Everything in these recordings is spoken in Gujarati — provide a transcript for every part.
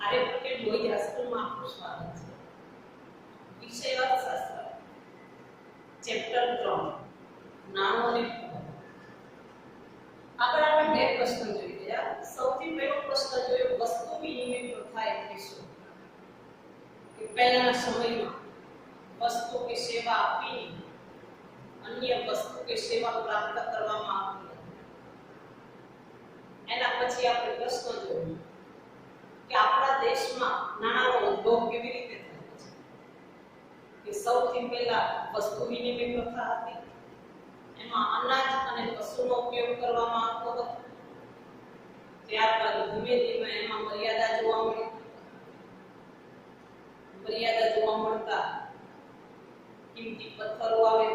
આર્યભટ્ટે લોહી હાઈસ્કૂલમાં આપનું સ્વાગત છે. વિષય અર્થશાસ્ત્ર, ચેપ્ટર 3 નાણું અને ખબર. આગળ આપણે બે પ્રશ્નો જોઈ ગયા. સૌથી પહેલો પ્રશ્ન જોયો વસ્તુ વિનિમય પ્રથા એટલે શું? કે પહેલાના સમયમાં વસ્તુ કે સેવા આપીને અન્ય વસ્તુ કે સેવા પ્રાપ્ત કરવામાં આવતી હતી. એના પછી આપણે પ્રશ્ન જોયો કે આપણા દેશમાં નાણાંનો ઉદ્ભવ કેવી રીતે થયો છે. કે સૌથી પહેલા વસ્તુ વિનિમય પ્રથા હતી. એમાં અનાજ અને પશુનો ઉપયોગ કરવામાં આવતો હતો. ત્યારબાદ ધીમે ધીમે એમાં મર્યાદા જોવા મળી. મર્યાદા જોવા મળતા કિંમતી પથ્થરો આવે,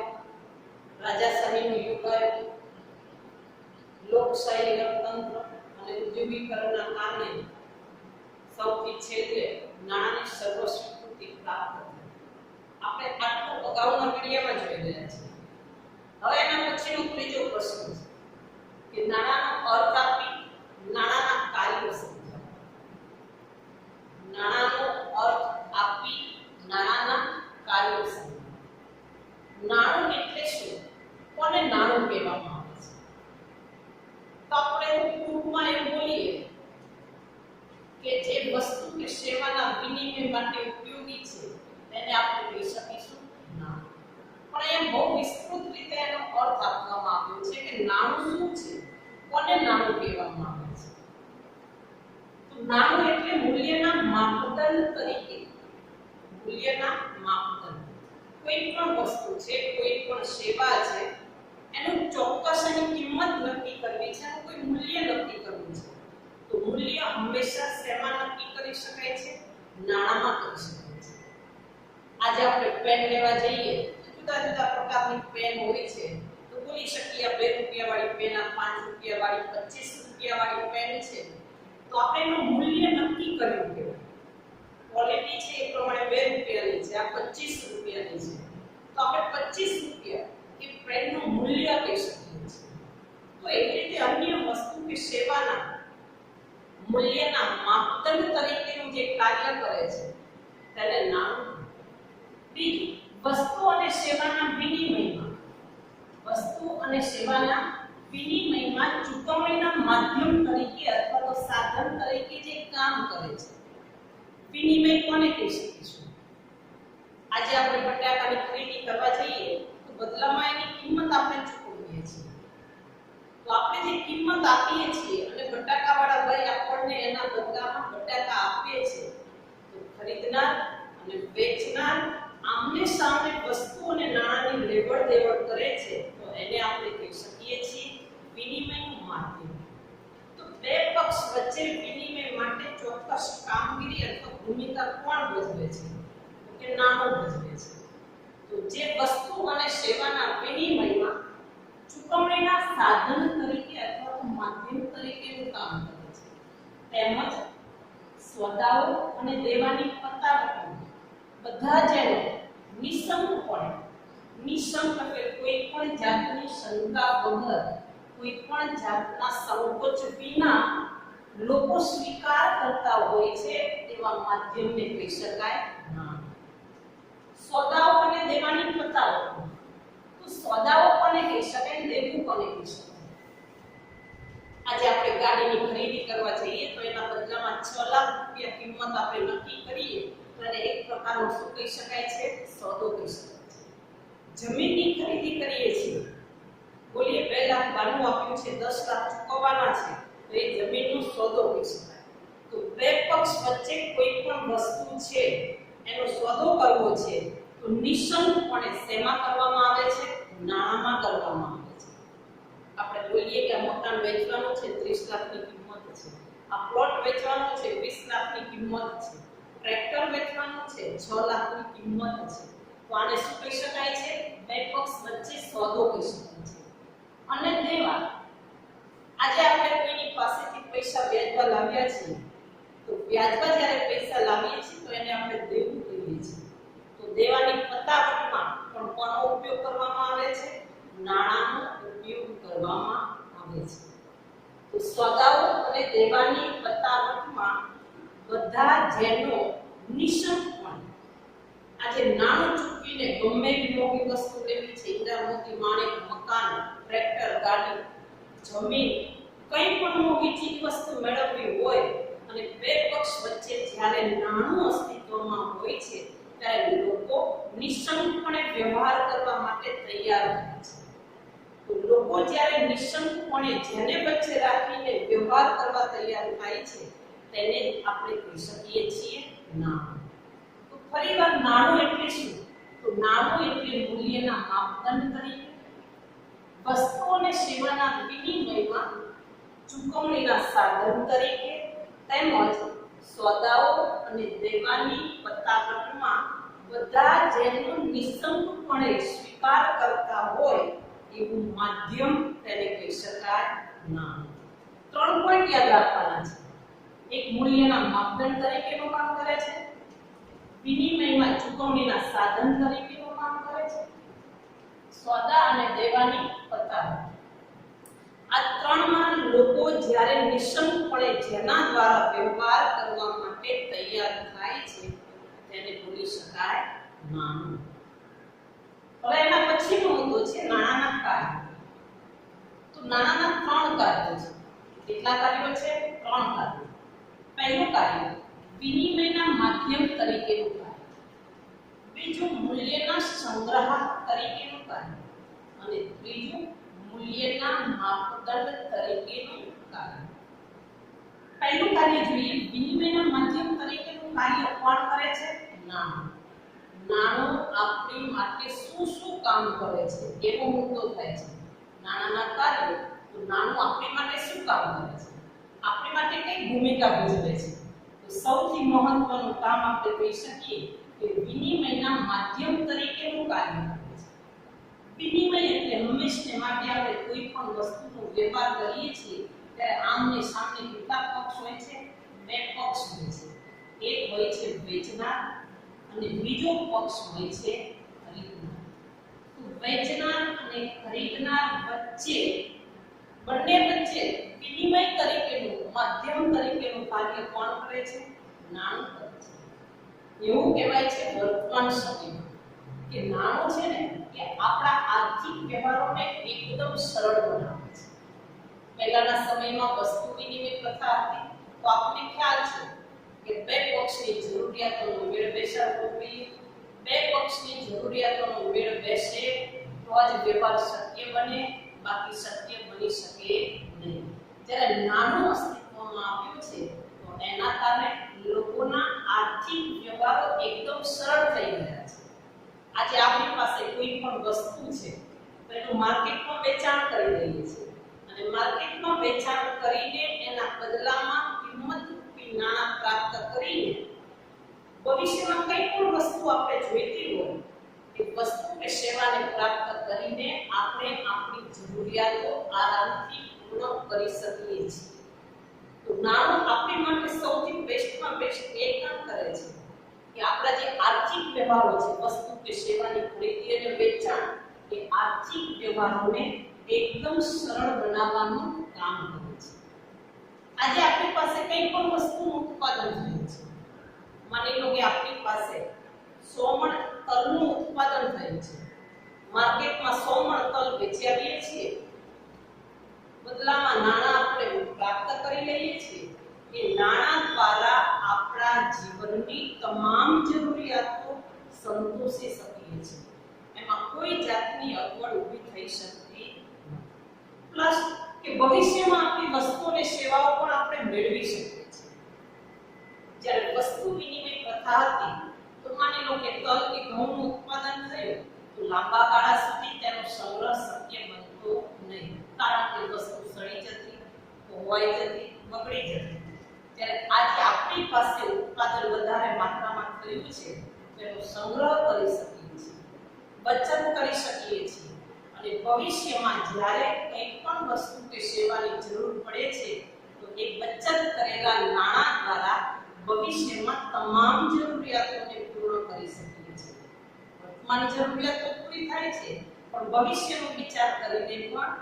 રાજાશાહીનો યુગ આવ્યો, લોકશાહી અર્થતંત્ર અને ઉદ્યોગીકરણના કારણે સૌથી છેલ્લે નાણાંની સર્વસ્વીકૃતિ પ્રાપ્ત થઈ. આપણે આટલું અગાઉના વિડીયોમાં જોઈ ગયા છીએ. હવે એના પછીનો ત્રીજો પ્રશ્ન છે કે નાણાંનો અર્થ આપી નાણાંના કાર્યો સમજાવો. નાણાંનો અર્થ આપી નાણાંના કાર્યો સમજાવો. નાણું એટલે શું? કોને નાણું કહેવામાં આવે છે? તો આપણે ટૂંકમાં એમ બોલીએ કે જે વસ્તુ કે સેવાના વિનિમય માટે ઉપયોગી છે તેને આપણે કહી શકીશું નાણું. પણ એ બહુ વિસ્તૃત રીતે એનો અર્થ આપવામાં આવ્યો છે કે નાણું શું છે, કોને નાણું કહેવામાં આવે છે. તો નાણું એટલે મૂલ્યના માપદંડ તરીકે, મૂલ્યના માપદંડ. કોઈ પણ વસ્તુ છે, કોઈ પણ સેવા છે, એનું ચોક્કસ એની કિંમત નક્કી કરવી છે, કોઈ મૂલ્ય નક્કી કરવું છે. તો મૂલ્ય હંમેશા શેમાં નક્કી કરી શકાય છે? નાણાંમાં કરી શકાય છે. આજે આપણે પેન લેવા જઈએ, જુદા જુદા પ્રકારની પેન હોય છે. તો બોલી શકીએ 2 રૂપિયા વાળી પેન, 5 રૂપિયા વાળી, 25 રૂપિયા વાળી પેન છે. તો આપણે એનું મૂલ્ય નક્કી કર્યું કહેવાય. ક્વોલિટી છે એ પ્રમાણે 2 રૂપિયાની છે, આ 25 રૂપિયાની છે. તો આપણે 25 રૂપિયા એ પેનનું મૂલ્ય કહી શકીએ છીએ. તો એવી રીતે અન્ય વસ્તુ કે સેવાના મૂલ્યના માપદંડ તરીકેનું જે કાર્ય કરે છે તેને નાણું. બીજું, વસ્તુ અને સેવાના વિનિમયમાં, વસ્તુ અને સેવાના વિનિમયમાં ચૂકવણીના માધ્યમ તરીકે અથવા તો સાધન તરીકે જે કામ કરે છે વિનિમય કોને કહી શકીશું? આજે આપણે બટાકાની ખરીદી કરવા જઈએ તો બદલામાં એની કિંમત આપણે ચૂકવીએ છીએ. તો આપણે જે કિંમત આપીએ છીએ અને બટાકાવાળા ભાઈ આપણને એના બદલામાં બટાકા આપે છે, તો ખરીદનાર અને વેચનાર આમને સામે વસ્તુ અને નાણાંની લેવડ દેવડ કરે છે, તો એને આપણે કહી શકીએ છીએ વિનિમયનું માધ્યમ. તો બે પક્ષ વચ્ચે વિનિમય માટે ચોક્કસ કામગીરી અથવા ભૂમિકા કોણ ભજવે છે? તો કે નાણું ભજવે છે. તો જે વસ્તુ અને સેવાના વિનિમયમાં ચૂકવણીના સાધન તરીકે અથવા તો માધ્યમ તરીકેનું કામ કરે છે, તેમજ સોદાઓ અને દેવાની પતાવટો બધા જેનો નિશંક એટલે કોઈ પણ જાતની શંકા વગર, કોઈ પણ જાતના સંકોચ વિના લોકો સ્વીકાર કરતા હોય છે તેવા માધ્યમને કહી શકાય નાણું. સોદાઓ અને દેવાની પતાવટો. તો સોદાઓ કોને કહી શકાય, દેવું કોને કહી શકાય? આજે આપણે ગાડીની ખરીદી કરવા જઈએ તો એના બદલામાં 6 લાખ રૂપિયા કિંમત આપણે નક્કી કરીએ તો એને એક પ્રકારનો શું કહી શકાય છે? સોદો કહી શકાય છે. જમીનની ખરીદી કરીએ છીએ, બોલીએ 2 લાખ બાનું આપ્યું છે, 10 લાખ ચૂકવવાના છે, તો એ જમીનનો સોદો કહી શકાય. તો બે પક્ષ વચ્ચે કોઈ પણ વસ્તુ છે એનો સોદો કરવો છે તો નિશંકપણે શેમાં કરવામાં આવે છે? નાણાંમાં કરવામાં આવે છે. આપણે બોલીએ કે આ મકાન વેચવાનું છે, 30 લાખની કિંમત છે, આ પ્લોટ વેચવાનો છે, 20 લાખની કિંમત છે, ટ્રેક્ટર વેચવાનું છે, 6 લાખની કિંમત છે, તો આને શું કહી શકાય છે? બે પક્ષ વચ્ચે સોદો કહી શકાય છે. અને દેવા, આજે આપણે કોઈની પાસેથી પૈસા વ્યાજવા લાવ્યા છીએ, તો વ્યાજવા જ્યારે પૈસા લાવીએ છીએ તો એને આપણે દેવું કહીએ છીએ. તો દેવાની પતાવટમાં પણ કોનો ઉપયોગ કરવામાં આવે છે? નાણાંનો ઉપયોગ કરવામાં આવે છે. તો સોદાઓ અને દેવાની પતાવટમાં બધા જેનો નિશંકપણે આજે નાણું ચૂકવીને ગમે એવી મોટી વસ્તુ લેવી છે, હીરા મોતી માણેક, મકાન, ટ્રેક્ટર, ગાડી, જમીન, કંઈ પણ મોટી ચીજ વસ્તુ મેળવવી હોય અને બે પક્ષ વચ્ચે જ્યારે નાણું અસ્તિત્વમાં હોય છે ત્યારે લોકો નિશંકપણે વ્યવહાર કરવા માટે તૈયાર હોય છે. તો લોકો જ્યારે નિશંકપણે જેને વચ્ચે રાખીને વ્યવહાર કરવા તૈયાર થાય છે તેને આપણે કહી શકીએ છીએ નાણું. તો ફરીવાર નાણું એટલે શું? તો નાણું એટલે મૂલ્યના માપદંડ તરીકે, વસ્તુ અને સેવાના વિનિમયમાં ચૂકવણીના સાધન તરીકે, તેમજ સોદાઓ અને દેવાની પતાવટમાં બધા જેનો નિશંકપણે સ્વીકાર કરતા હોય એવું માધ્યમ તેને કહી શકાય નાણું. 3 પોઈન્ટ યાદ રાખવાના છે. એક મૂલ્યના માપદંડ તરીકેનું કામ કરે છે, વિનિમયમાં ચૂકવણીના સાધન તરીકેનું કામ કરે છે, સોદા અને દેવાની પતાવટ. આ ત્રણમાં લોકો જ્યારે નિશંકપણે જેના દ્વારા વ્યવહાર કરવા માટે તૈયાર થાય છે તેને બોલી શકાય નાણું. હવે એના પછીનો મુદ્દો છે નાણાંના કાર્યો. તો નાણાંના 3 કાર્યો છે. કેટલા કાર્યો છે? 3 કાર્યો. પહેલું કાર્ય વિનિમયના માધ્યમ તરીકેનું કાર્ય, બીજું મૂલ્યના સંગ્રાહક તરીકેનું કાર્ય અને ત્રીજું મૂલ્યના માપદંડ તરીકેનું કાર્ય. પહેલું કાર્ય જોઈએ, વિનિમયના માધ્યમ તરીકેનું કાર્ય કોણ કરે છે? નાણું. નાણું આપણી માટે શું કામ કરે છે એવો મુદ્દો થાય છે. નાણાંના કાર્યો, તો નાણું આપણી માટે શું કામ કરે છે, આપણી માટે કઈ ભૂમિકા ભજવે છે? તો સૌથી મહત્વનું કામ આપણે કહી શકીએ કે વિનિમયના માધ્યમ તરીકેનું કાર્ય કરે છે. વિનિમય એટલે હંમેશા માટે આપણે કોઈ પણ વસ્તુનો વેપાર કરીએ છીએ ત્યારે આમને સામને કેટલા પક્ષ હોય છે? 2 પક્ષ હોય છે. એક હોય છે વેચનાર અને બીજો પક્ષ હોય છે ખરીદનાર. તો વેચનાર અને ખરીદનાર વચ્ચે બંને વચ્ચે વિનિમય તરીકેનું માધ્યમ તરીકેનું કાર્ય કોણ કરે છે? નાણું કરે છે. એવું કહેવાય છે વર્તમાન સમયમાં કે નાણું છે ને કે આપણા આર્થિક વ્યવહારોને એકદમ સરળ બનાવે છે. પહેલાના સમયમાં વસ્તુ વિનિમય પ્રથા હતી તો આપણને ખ્યાલ છે કે બે પક્ષની જરૂરિયાતોનો મેળ બેસાડવો જોઈએ. બે પક્ષની જરૂરિયાતોનો મેળ બેસે તો જ વ્યવહાર શક્ય બને, બાકી શક્ય બની શકે નહીં. જ્યારે નાણું અસ્તિત્વમાં આવ્યું છે તો એના કારણે લોકોના આર્થિક વ્યવહારો એકદમ સરળ થઈ ગયા છે. આજે આપણી પાસે કોઈ પણ વસ્તુ છે તો એનું માર્કેટમાં વેચાણ કરી દઈએ છીએ અને માર્કેટમાં વેચાણ કરીને એના બદલામાં કિંમતરૂપી નાણાં પ્રાપ્ત કરીને ભવિષ્યમાં કઈ પણ વસ્તુ આપણે જોઈતી હોય એ વસ્તુ કે સેવાને પ્રાપ્ત કરીને આપણે આપણી જરૂરિયાતો આરામથી પૂર્ણ કરી શકીએ છીએ. તો નાણું આપણી માટે સૌથી બેસ્ટમાં બેસ્ટ એ કામ કરે છે કે આપણા જે આર્થિક વ્યવહારો છે, વસ્તુ કે સેવાની ખરીદી અને વેચાણ, એ આર્થિક વ્યવહારોને એકદમ સરળ બનાવવાનું કામ કરે છે. આજે આપણી પાસે કઈ પણ વસ્તુનું ઉત્પાદન થયું છે, માની લો કે આપણી પાસે 100 મણ તલનું ઉત્પાદન થયું છે, માર્કેટમાં 100 મણ તલ વેચી આવીએ છીએ, બદલામાં નાણાં આપણે પ્રાપ્ત કરી લઈએ છીએ. એ નાણાં દ્વારા આપણા જીવનની તમામ જરૂરિયાતો સંતોષી શકીએ છીએ. એમાં કોઈ જાતની અગવડ ઊભી થઈ શકતી નથી. પ્લસ કે ભવિષ્યમાં આપણી વસ્તુઓ અને સેવાઓ પણ આપણે મેળવી શકીએ છીએ. જ્યારે વસ્તુ વિનિમય પ્રથા હતી તો માની લો કે તલ કે ઘઉંનું ઉત્પાદન થયું તો લાંબા ગાળા સુધી તેનો સંગ્રહ શક્ય બનતો નહીં, કારણ કે વસ્તુ સડી જતી, ખોવાઈ જતી, બગડી જતી. ત્યારે આજે આપણી પાસે ઉત્પાદન વધારે માત્રામાં થયું છે તેનો સંગ્રહ કરી શકીએ છીએ, બચત કરી શકીએ છીએ અને ભવિષ્યમાં જ્યારે કંઈ પણ વસ્તુ કે સેવાની જરૂર પડે છે તો એ બચત કરેલા નાણાં દ્વારા ભવિષ્યમાં તમામ જરૂરિયાતોને પૂર્ણ કરી શકીએ છીએ. વર્તમાન જરૂરિયાતો પૂરી થાય છે પણ ભવિષ્યનો વિચાર કરીને પણ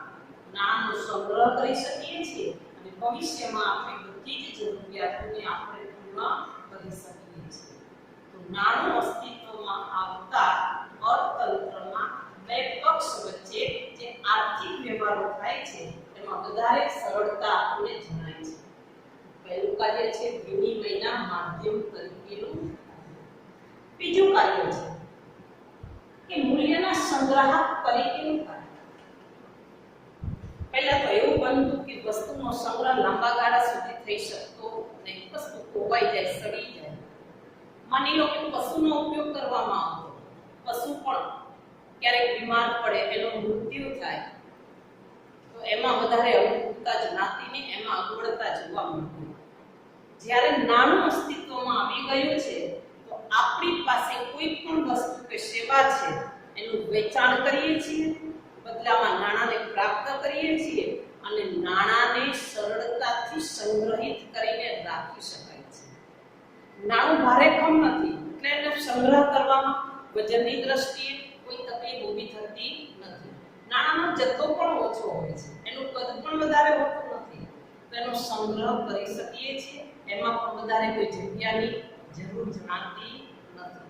નાણાંનો સંગ્રહ કરી શકીએ છીએ અને ભવિષ્યમાં આપણી બધી જ જરૂરિયાતોને આપણે પૂર્ણ નાણું અસ્તિત્વમાં આવતા અર્થતંત્રમાં બે પક્ષ વચ્ચે જે આર્થિક વ્યવહારો થાય છે એમાં વધારે સરળતા આપણને જણાય છે. પહેલું કાર્ય છે વિનિમયના માધ્યમ તરીકેનું. બીજું કાર્ય છે કે મૂલ્યના સંગ્રાહક તરીકેનું કાર્ય. પહેલા તો એવું બનતું કે વસ્તુનો સંગ્રહ લાંબા ગાળા સુધી થઈ શકતો નહીં. વસ્તુ ખોવાઈ જાય, સડી જાય. માની લો કે પશુનો ઉપયોગ કરવામાં આવતો, પશુ પણ ક્યારેક બીમાર પડે, એનું મૃત્યુ થાય, તો એમાં વધારે અનુકૂળતા જણાતી નહીં, એમાં અગવડતા જોવા મળતી. જ્યારે નાણું અસ્તિત્વમાં આવી ગયું છે તો આપણી પાસે કોઈ પણ વસ્તુ કે સેવા છે એનું વેચાણ કરીએ છીએ, બદલામાં નાણાંને પ્રાપ્ત કરીએ છીએ અને નાણાંને સરળતાથી સંગ્રહિત કરીને રાખી શકાય છે. નાણું ભારેખમ નથી એટલે એનો સંગ્રહ કરવામાં વજનની દ્રષ્ટિએ કોઈ તકલીફ ઊભી થતી નથી. નાણાંનો જથ્થો પણ ઓછો હોય છે, એનું કદ પણ વધારે હોતું નથી, તો એનો સંગ્રહ કરી શકીએ છીએ. એમાં પણ વધારે કોઈ જગ્યાની જરૂર જણાતી નથી.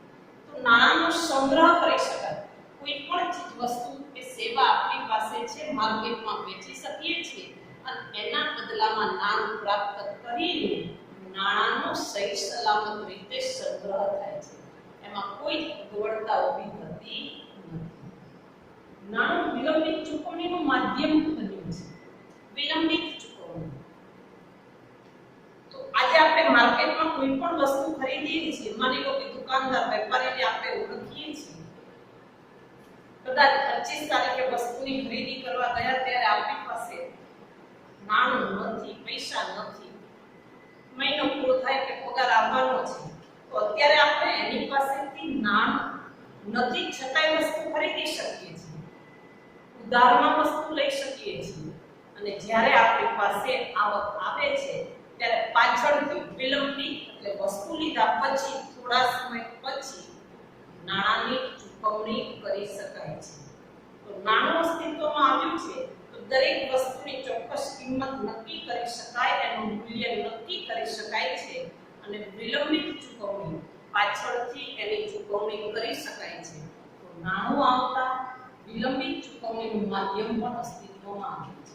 તો નાણાંનો સંગ્રહ કરી શકાય. કોઈ પણ ચીજ વસ્તુ કે સેવા આપણી પાસે છે, માર્કેટમાં વેચી શકીએ છીએ અને એના બદલામાં નાણું પ્રાપ્ત કરીને નાણાંનો સહી સલામત રીતે સંગ્રહ થાય છે. એમાં કોઈ અગવડતા ઊભી થતી નથી. નાણું વિલંબિત ચૂકવણીનું માધ્યમ બન્યું છે. વિલંબિત ચૂકવણી. તો આજે આપણે માર્કેટમાં કોઈ પણ વસ્તુ ખરીદીએ છીએ, માની લો કે દુકાનદાર વેપારીને આપણે ઓળખીએ છીએ, કદાચ 25 તારીખે વસ્તુની ખરીદી કરવા ગયા ત્યારે આપણી પાસે નાણું નથી, પૈસા નથી, મહિનો પૂરો થાય કે પગાર આવવાનો છે, તો અત્યારે આપણે એની પાસેથી નાણું નથી છતાંય વસ્તુ ખરીદી શકીએ છીએ, ઉધારમાં વસ્તુ લઈ શકીએ છીએ. અને જ્યારે આપણી પાસે આવક આવે છે ત્યારે પાછળથી વિલંબિત એટલે વસ્તુ લીધા પછી થોડા સમય પછી નાણાંની ચૂકવણી કરી શકાય છે. તો નાણું અસ્તિત્વમાં આવ્યું છે તો દરેક વસ્તુની ચોક્કસ કિંમત નક્કી કરી શકાય, એનું મૂલ્ય નક્કી કરી શકાય છે અને વિલંબિત ચૂકવણી પાછળથી એની ચૂકવણી કરી શકાય છે. તો નાણું આવતા વિલંબિત ચૂકવણીનું માધ્યમ પણ અસ્તિત્વમાં આવ્યું છે.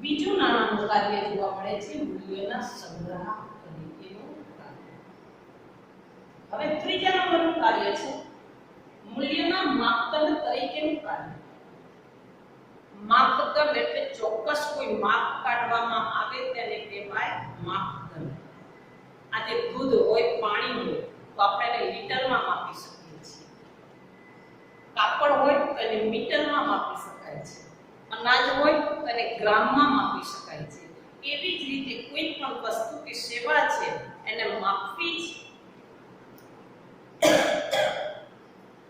બીજું નાણાંનું કાર્ય જોવા મળે છે મૂલ્યના સંગ્રાહક તરીકેનું કાર્ય. હવે ત્રીજા નંબરનું કાર્ય છે મૂલ્યના માપદંડ તરીકેનું કાર્ય. માપદંડ એટલે ચોક્કસ કોઈ માપ કાઢવામાં આવે તેને કહેવાય માપદંડ. આજે દૂધ હોય, પાણી હોય તો આપણે એને લીટરમાં માપી શકીએ છીએ. કાપડ હોય તો એને મીટરમાં માપી શકાય છે. અનાજ હોય તો એને ગ્રામમાં માપી શકાય છે. એવી જ રીતે કોઈ પણ વસ્તુ કે સેવા છે એને માપવી છે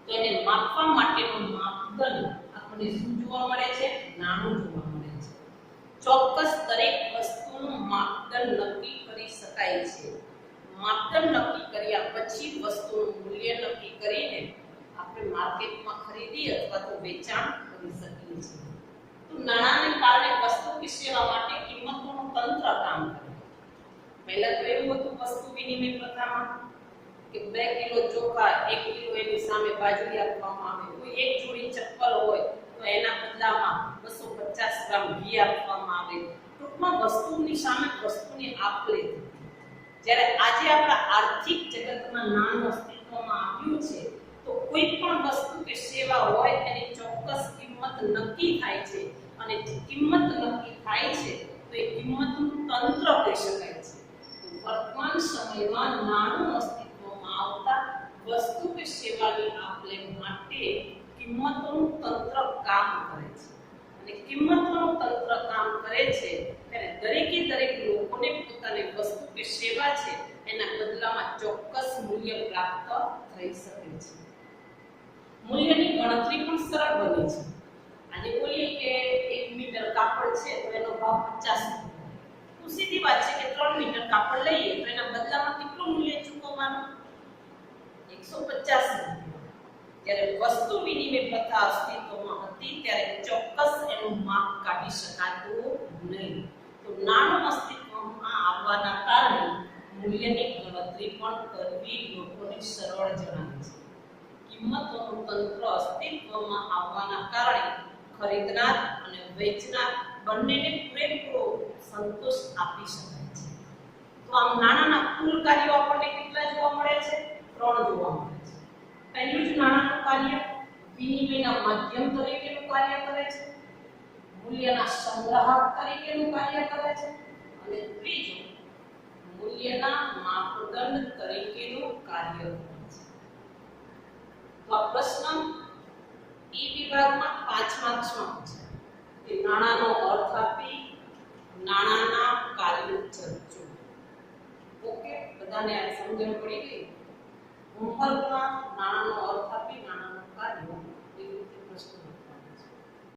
તો એને માપવા માટેનો માપદંડ આપણને શું જોવા મળે છે? નાણું જોવા મળે છે. ચોક્કસ દરેક વસ્તુનું માપદંડ નક્કી કરી શકાય છે. માપદંડ નક્કી કર્યા પછી વસ્તુનું મૂલ્ય નક્કી કરીને આપણે માર્કેટમાં ખરીદી અથવા તો વેચાણ કરી શકીએ છીએ. તો નાણાંને કારણે વસ્તુ કે સેવા માટે કિંમતોનું તંત્ર કામ કરે. પહેલા તો એવું હતું વસ્તુ વિનિમય પ્રથામાં કે 2 કિલો ચોખા 1 કિલો એની સામે બાજરી આપવામાં આવે. કોઈ એક જોડી ચપ્પલ હોય તો એના બદલામાં 250 ગ્રામ ઘી આપવામાં આવે. ટૂંકમાં વસ્તુની સામે વસ્તુની આપ-લે થતી. જ્યારે આજે આપણા આર્થિક જગતમાં નાણું અસ્તિત્વમાં આવ્યું છે તો કોઈ પણ વસ્તુ કે સેવા હોય એની ચોક્કસ કિંમત નક્કી થાય છે અને જે કિંમત નક્કી થાય છે તો એ કિંમતનું તંત્ર કહી શકાય છે. વર્તમાન સમયમાં નાણું અસ્તિત્વમાં આવતા વસ્તુ કે સેવાની આપ-લે માટે કિંમતોનું તંત્ર કામ કરે છે. અને કિંમતોનું તંત્ર કામ કરે છે ત્યારે દરેકે દરેક લોકોને પોતાની વસ્તુ કે સેવા છે એના બદલામાં ચોક્કસ મૂલ્ય પ્રાપ્ત થઈ શકે છે. મૂલ્યની ગણતરી પણ સરળ બને છે. આજે બોલીએ કે 1 મીટર કાપડ છે તો એનો ભાવ 50 રૂપિયા. તો સીધી વાત છે કે 3 મીટર કાપડ લઈએ તો એના બદલામાં કેટલું મૂલ્ય ચૂકવવાનું? 150 રૂપિયા. જ્યારે વસ્તુ વિનિમય પ્રથા અસ્તિત્વમાં હતી ત્યારે ચોક્કસ એનું માપ કાઢી શકાતું નહીં. તો નાણું અસ્તિત્વમાં આવવાના કારણે મૂલ્યની ગણતરી પણ કરવી લોકોને સરળ જણાય છે. કિંમતોનું તંત્ર અસ્તિત્વમાં આવવાના કારણે ખરીદનાર અને વેચનાર બંનેને પૂરેપૂરો સંતોષ આપી શકાય છે. તો આમ નાણાના કુલ કાર્યો આપણને કેટલા જોવા મળે છે? 3 જોવા મળે છે. પહેલું જ નાણાનું કાર્ય વિનિમયના માધ્યમ તરીકેનું કાર્ય કરે છે, મૂલ્યના સંગ્રાહક તરીકેનું કાર્ય કરે છે, અને ત્રીજું મૂલ્યના માપદંડ તરીકેનું કાર્ય કરે છે. તો આ પ્રશ્ન ઈ વિભાગમાં 5 માર્ક્સમાં પૂછાય કે નાણાનો અર્થ આપી નાણાના કાર્યો ચર્ચો. ઓકે, બધાને આ સમજણ પડી ગઈ? હોમવર્કમાં નાણાનો